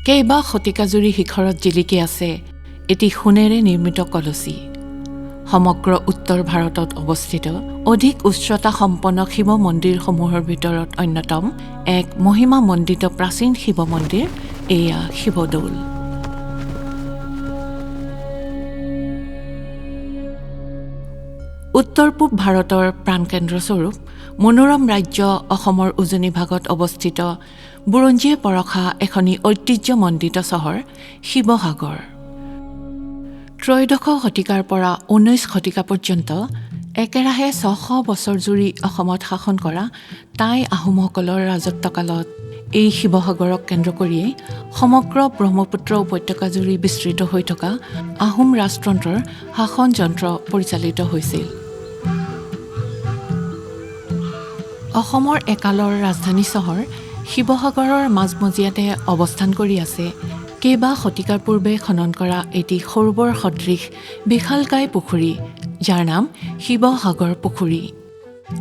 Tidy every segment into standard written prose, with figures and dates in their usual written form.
কেইবা শতিকাজুৰি শিখৰত জিলিকি আছে এটি সোণেৰে নিৰ্মিত কলচী। সমগ্ৰ উত্তৰ ভাৰতত অৱস্থিত অধিক উচ্চতা সম্পন্ন শিৱ মন্দিৰসমূহৰ ভিতৰত অন্যতম এক মহিমামণ্ডিত প্ৰাচীন শিৱ মন্দিৰ এয়া শিৱ দৌল। উত্তৰ পূব ভাৰতৰ প্ৰাণকেন্দ্ৰস্বৰূপ মনোৰম ৰাজ্য অসমৰ উজনি ভাগত অৱস্থিত বুৰঞ্জীয়ে পৰখা এখনি ঐতিহ্যমণ্ডিত চহৰ শিৱসাগৰ। ত্ৰয়োদশ শতিকাৰ পৰা 19 শতিকা পৰ্যন্ত একেৰাহে 600 বছৰ জুৰি অসমত শাসন কৰা টাই আহোমসকলৰ ৰাজত্বকালত এই শিৱসাগৰক কেন্দ্ৰ কৰিয়েই সমগ্ৰ ব্ৰহ্মপুত্ৰ উপত্যকাজুৰি বিস্তৃত হৈ থকা আহোম ৰাজতন্ত্ৰৰ শাসন যন্ত্ৰ পৰিচালিত হৈছিল। অসমৰ একালৰ ৰাজধানী চহৰ শিৱসাগৰৰ মাজমজিয়াতে অৱস্থান কৰি আছে কেইবা শতিকাৰ পূৰ্বে খনন কৰা এটি সৰোবৰ সদৃশ বিশালকায় পুখুৰী, যাৰ নাম শিৱসাগৰ পুখুৰী,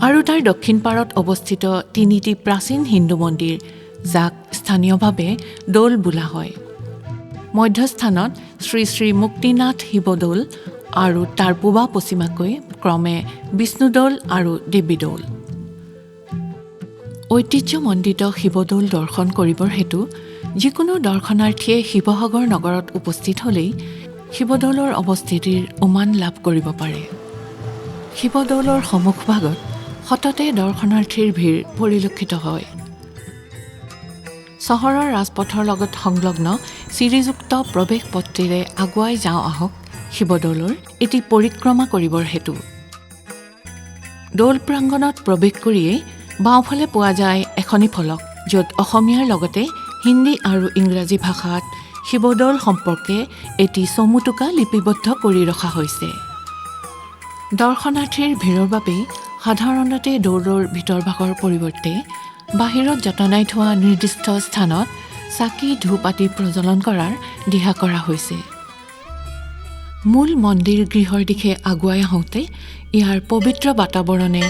আৰু তাৰ দক্ষিণ পাৰত অৱস্থিত তিনিটি প্ৰাচীন হিন্দু মন্দিৰ, যাক স্থানীয়ভাৱে দৌল বোলা হয়। মধ্যস্থানত শ্ৰী শ্ৰী মুক্তিনাথ শিৱদৌল আৰু তাৰ পূবা পশ্চিমাকৈ ক্ৰমে বিষ্ণুদৌল আৰু দেৱীদৌল। ঐতিহ্যমণ্ডিত শিৱদৌল দৰ্শন কৰিবৰ হেতু যিকোনো দৰ্শনাৰ্থীয়ে শিৱসাগৰ নগৰত উপস্থিত হ'লেই শিৱদৌলৰ অৱস্থিতিৰ উমান লাভ কৰিব পাৰে। শিৱদৌলৰ সন্মুখভাগত সততে দৰ্শনাৰ্থীৰ ভিৰ পৰিলক্ষিত হয়। চহৰৰ ৰাজপথৰ লগত সংলগ্ন চিৰিযুক্ত প্ৰৱেশ পথটিৰে আগুৱাই যাওঁ আহক শিৱদৌলৰ এটি পৰিক্ৰমা কৰিবৰ হেতু। দৌল প্ৰাংগণত প্ৰৱেশ কৰিয়েই বাওঁফালে পোৱা যায় এখনি ফলক, য'ত অসমীয়াৰ লগতে হিন্দী আৰু ইংৰাজী ভাষাত শিৱদৌল সম্পৰ্কে এটি চমুটোকা লিপিবদ্ধ কৰি ৰখা হৈছে। দৰ্শনাৰ্থীৰ ভিৰৰ বাবেই সাধাৰণতে দৌলৰ ভিতৰভাগৰ পৰিৱৰ্তে বাহিৰত যতনাই থোৱা নিৰ্দিষ্ট স্থানত চাকি ধূপ আদি প্ৰজ্বলন কৰাৰ দিহা কৰা হৈছে। মূল মন্দিৰ গৃহৰ দিশে আগুৱাই আহোঁতে ইয়াৰ পবিত্ৰ বাতাৱৰণে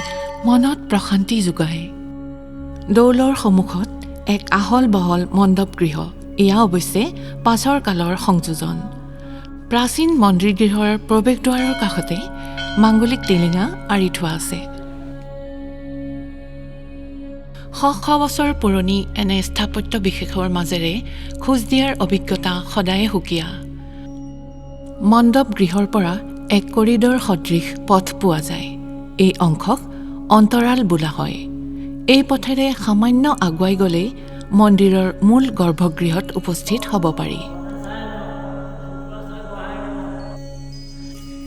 মনত প্ৰশান্তি যোগায়। দৌলৰ সন্মুখত এক আহল বহল মণ্ডপ গৃহ, এয়া অৱশ্যে পাছৰ কালৰ সংযোজন। প্ৰাচীন মন্দিৰ গৃহৰ প্ৰৱেশদ্বাৰৰ কাষতে মাংগলিক টিলিঙা আঁৰি থোৱা আছে। শ বছৰ পুৰণি এনে স্থাপত্য বিশেষৰ মাজেৰে খোজ দিয়াৰ অভিজ্ঞতা সদায়ে সুকীয়া। মণ্ডপ গৃহৰ পৰা এক কৰিডৰ সদৃশ পথ পোৱা যায়। এই অংশক অন্তৰাল বোলা হয়। এই পথেৰে সামান্য আগুৱাই গ'লেই মন্দিৰৰ মূল গৰ্ভগৃহত উপস্থিত হ'ব পাৰি।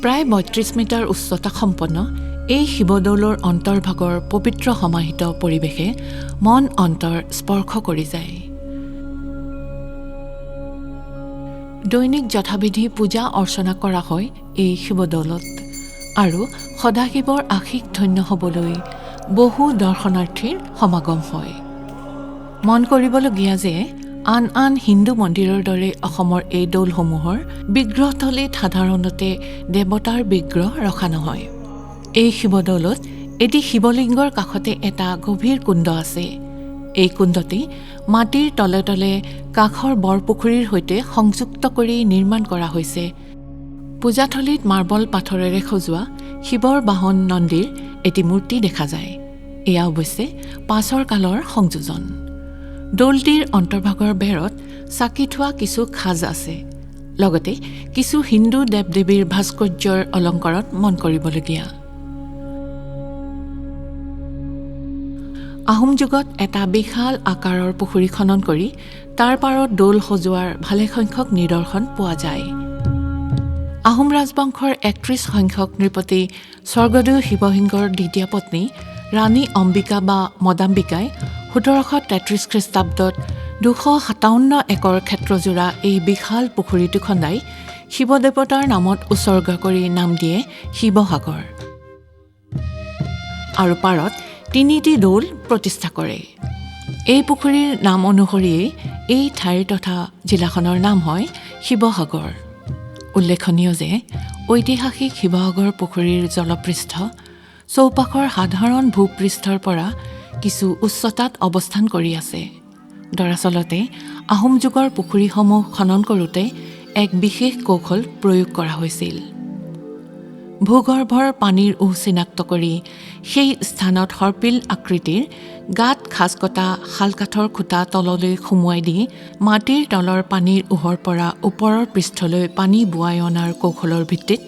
প্ৰায় ৩২ মিটাৰ উচ্চতা সম্পন্ন এই শিৱদৌলৰ অন্তৰ্ভাগৰ পবিত্ৰ সমাহিত পৰিৱেশে মন অন্তৰ স্পৰ্শ কৰি যায়। দৈনিক যথাবিধি পূজা অৰ্চনা কৰা হয় এই শিৱদৌলত, আৰু সদাশিৱৰ আশীষ ধন্য হ'বলৈ বহু দৰ্শনাৰ্থীৰ সমাগম হয়। মন কৰিবলগীয়া যে আন আন হিন্দু মন্দিৰৰ দৰে অসমৰ এই দৌলসমূহৰ বিগ্ৰহথলীত সাধাৰণতে দেৱতাৰ বিগ্ৰহ ৰখা নহয়। এই শিৱদৌলত এটি শিৱলিংগৰ কাষতে এটা গভীৰ কুণ্ড আছে। এই কুণ্ডটি মাটিৰ তলে তলে কাষৰ বৰপুখুৰীৰ সৈতে সংযুক্ত কৰি নিৰ্মাণ কৰা হৈছে। পূজাথলীত মাৰ্বল পাথৰেৰে সজোৱা শিৱৰ বাহন নন্দীৰ এটি মূৰ্তি দেখা যায়। এয়া অৱশ্যে পাছৰ কালৰ সংযোজন। দৌলটিৰ অন্তৰ্ভাগৰ বেৰত চাকি থোৱা কিছু খাজ আছে, লগতে কিছু হিন্দু দেৱ দেৱীৰ ভাস্কৰ্যৰ অলংকাৰত মন কৰিবলগীয়া। আহোম যুগত এটা বিশাল আকাৰৰ পুখুৰী খনন কৰি তাৰ পাৰত দৌল সজোৱাৰ ভালেসংখ্যক নিদৰ্শন পোৱা যায়। আহোম ৰাজবংশৰ ৩১ সংখ্যক নৃপতি স্বৰ্গদেউ শিৱসিংহৰ দ্বিতীয় পত্নী ৰাণী অম্বিকা বা মদাম্বিকাই ১৭৩৩ খ্ৰীষ্টাব্দত ২৫৭ একৰ ক্ষেত্ৰজোৰা এই বিশাল পুখুৰীটো খন্দাই শিৱদেৱতাৰ নামত উৎসৰ্গা কৰি নাম দিয়ে শিৱসাগৰ, আৰু পাৰত তিনিটি দৌল প্ৰতিষ্ঠা কৰে। এই পুখুৰীৰ নাম অনুসৰিয়েই এই ঠাইৰ তথা জিলাখনৰ নাম হয় শিৱসাগৰ। উল্লেখনীয় যে ঐতিহাসিক শিৱসাগৰ পুখুৰীৰ জলপৃষ্ঠ চৌপাশৰ সাধাৰণ ভূপৃষ্ঠৰ পৰা কিছু উচ্চতাত অৱস্থান কৰি আছে। দৰাচলতে আহোম যুগৰ পুখুৰীসমূহ খনন কৰোঁতে এক বিশেষ কৌশল প্ৰয়োগ কৰা হৈছিল। ভূগৰ্ভৰ পানীৰ উহ চিনাক্ত কৰি সেই স্থানত সৰ্পিল আকৃতিৰ গাঁত খাজ কটা শালকাঠৰ খুঁটা তললৈ সুমুৱাই দি মাটিৰ তলৰ পানীৰ উহৰ পৰা ওপৰৰ পৃষ্ঠলৈ পানী বোৱাই অনাৰ কৌশলৰ ভিত্তিত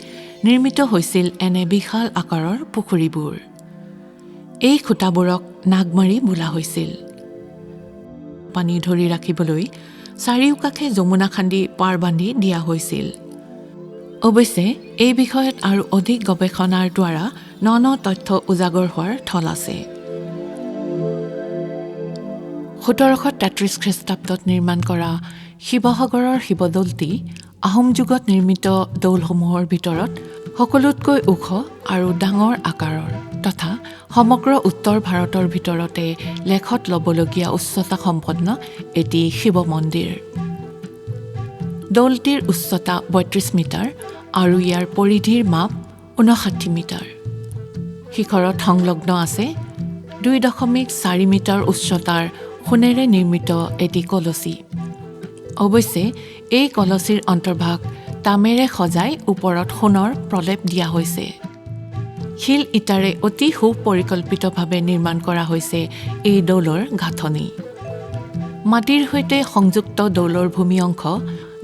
নিৰ্মিত হৈছিল এনে বিশাল আকাৰৰ পুখুৰীবোৰ। এই খুঁটাবোৰক নাগমাৰি বোলা হৈছিল। পানী ধৰি ৰাখিবলৈ চাৰিওকাষে যমুনা খান্দি পাৰ বান্ধি দিয়া হৈছিল। অৱশ্যে এই বিষয়ত আৰু অধিক গৱেষণাৰ দ্বাৰা ন তথ্য উজাগৰ হোৱাৰ থল আছে। 1733 খ্ৰীষ্টাব্দত নিৰ্মাণ কৰা শিৱসাগৰৰ শিৱদৌলটি আহোম যুগত নিৰ্মিত দৌলসমূহৰ ভিতৰত সকলোতকৈ ওখ আৰু ডাঙৰ আকাৰৰ তথা সমগ্ৰ উত্তৰ ভাৰতৰ ভিতৰতে লেখত ল'বলগীয়া উচ্চতা সম্পন্ন এটি শিৱ মন্দিৰ। দৌলটিৰ উচ্চতা 32 মিটাৰ আৰু ইয়াৰ পৰিধিৰ মাপ 59 মিটাৰ। শিখৰত সংলগ্ন আছে 2.4 মিটাৰ উচ্চতাৰ সোণেৰে নিৰ্মিত এটি কলচী। অৱশ্যে এই কলচীৰ অন্তৰ্ভাগ তামেৰে সজাই ওপৰত সোণৰ প্ৰলেপ দিয়া হৈছে। শিল ইটাৰে অতি সুপৰিকল্পিতভাৱে নিৰ্মাণ কৰা হৈছে এই দৌলৰ গাঁথনি। মাটিৰ সৈতে সংযুক্ত দৌলৰ ভূমি অংশ,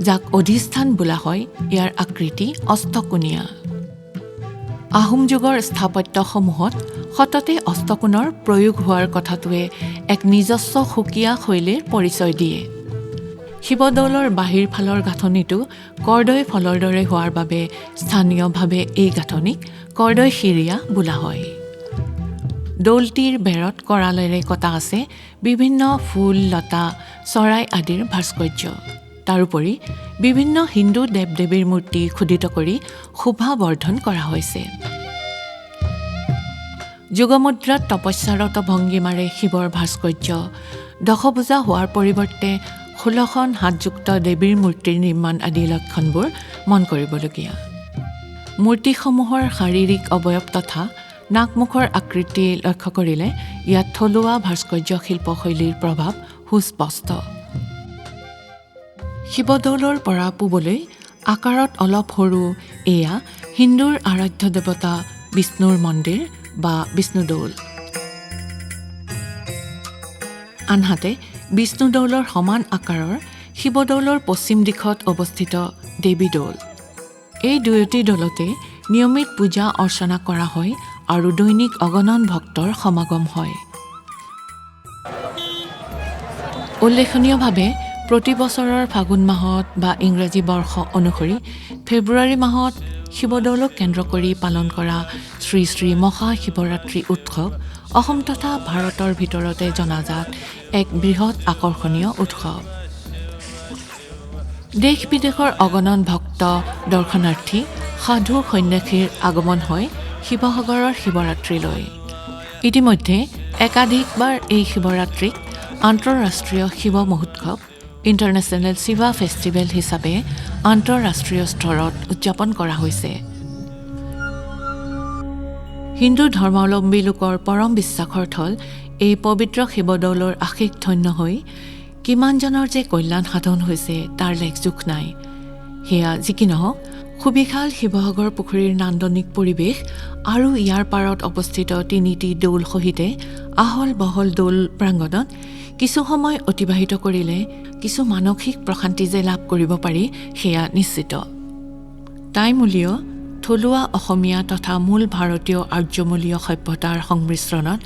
যাক অধিষ্ঠান বোলা হয়, ইয়াৰ আকৃতি অষ্টকোণীয়া। আহোম যুগৰ স্থাপত্যসমূহত সততে অষ্টকোণৰ প্ৰয়োগ হোৱাৰ কথাটোৱে এক নিজস্ব সুকীয়া শৈলীৰ পৰিচয় দিয়ে। শিৱদৌলৰ বাহিৰ ফালৰ গাঁথনিটো কৰ্দৈ ফলৰ দৰে হোৱাৰ বাবে স্থানীয়ভাৱে এই গাঁথনিক কৰ্দৈ শিৰীয়া বোলা হয়। দৌলটিৰ বেৰত কৰালেৰে কটা আছে বিভিন্ন ফুল, লতা, চৰাই আদিৰ ভাস্কৰ্য। তাৰোপৰি বিভিন্ন হিন্দু দেৱ দেৱীৰ মূৰ্তি খোদিত কৰি শোভা বৰ্ধন কৰা হৈছে। যোগমুদ্ৰাত তপস্যাৰত ভংগীমাৰে শিৱৰ ভাস্কৰ্য, দশভুজা হোৱাৰ পৰিৱৰ্তে 16খন হাতযুক্ত দেৱীৰ মূৰ্তিৰ নিৰ্মাণ আদি লক্ষণবোৰ মন কৰিবলগীয়া। মূৰ্তিসমূহৰ শাৰীৰিক অৱয়ব তথা নাক-মুখৰ আকৃতি লক্ষ্য কৰিলে ইয়াত থলুৱা ভাস্কৰ্য শিল্পশৈলীৰ প্ৰভাৱ সুস্পষ্ট। শিৱদৌলৰ পৰা পূবলৈ আকাৰত অলপ সৰু এয়া হিন্দুৰ আৰাধ্য দেৱতা বিষ্ণুৰ মন্দিৰ বা বিষ্ণুদৌল। আনহাতে বিষ্ণুদৌলৰ সমান আকাৰৰ শিৱদৌলৰ পশ্চিম দিশত অৱস্থিত দেৱীদৌল। এই দুয়োটি দৌলতে নিয়মিত পূজা অৰ্চনা কৰা হয় আৰু দৈনিক অগণন ভক্তৰ সমাগম হয়। উল্লেখনীয়ভাৱে প্ৰতি বছৰৰ ফাগুন মাহত বা ইংৰাজী বৰ্ষ অনুসৰি ফেব্ৰুৱাৰী মাহত শিৱদৌলক কেন্দ্ৰ কৰি পালন কৰা শ্ৰী শ্ৰী মহাশিৱৰাত্ৰি উৎসৱ অসম তথা ভাৰতৰ ভিতৰতে জনাজাত এক বৃহৎ আকৰ্ষণীয় উৎসৱ। দেশ বিদেশৰ অগণন ভক্ত দৰ্শনাৰ্থী সাধু সন্ন্যাসীৰ আগমন হয় শিৱসাগৰৰ শিৱৰাত্ৰিলৈ। ইতিমধ্যে একাধিকবাৰ এই শিৱৰাত্ৰিক আন্তঃৰাষ্ট্ৰীয় শিৱ মহোৎসৱ ইণ্টাৰনেশ্যনেল শিৱা ফেষ্টিভেল হিচাপে আন্তঃৰাষ্ট্ৰীয় স্তৰত উদযাপন কৰা হৈছে। হিন্দু ধৰ্মাৱলম্বী লোকৰ পৰম বিশ্বাসৰ থল এই পবিত্ৰ শিৱদৌলৰ আশীষ ধন্য হৈ কিমানজনৰ যে কল্যাণ সাধন হৈছে তাৰ লেখজোখ নাই। সেয়া যি কি নহওক, সুবিশাল শিৱসাগৰ পুখুৰীৰ নান্দনিক পৰিৱেশ আৰু ইয়াৰ পাৰত অৱস্থিত 3টি দৌল সহিতে আহল বহল দৌল প্ৰাংগণত কিছু সময় অতিবাহিত কৰিলে কিছু মানসিক প্ৰশান্তি যে লাভ কৰিব পাৰি সেয়া নিশ্চিত। টাইমূলীয় থলুৱা অসমীয়া তথা মূল ভাৰতীয় আৰ্যমূলীয় সভ্যতাৰ সংমিশ্ৰণত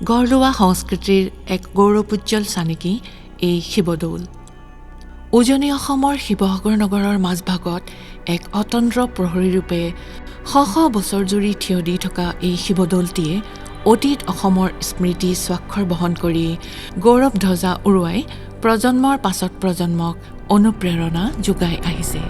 গঢ় লোৱা সংস্কৃতিৰ এক গৌৰৱোজ্জ্বল চানেকি এই শিৱদৌল। উজনি অসমৰ শিৱসাগৰ নগৰৰ মাজভাগত এক অতন্দ্ৰ প্ৰহৰীৰূপে শ শ বছৰ জুৰি থিয় দি থকা এই শিৱদৌলটিয়ে অতীত অসমৰ স্মৃতি স্বাক্ষৰ বহন কৰি গৌৰৱ ধ্বজা উৰুৱাই প্ৰজন্মৰ পাছত প্ৰজন্মক অনুপ্ৰেৰণা যোগাই আহিছে।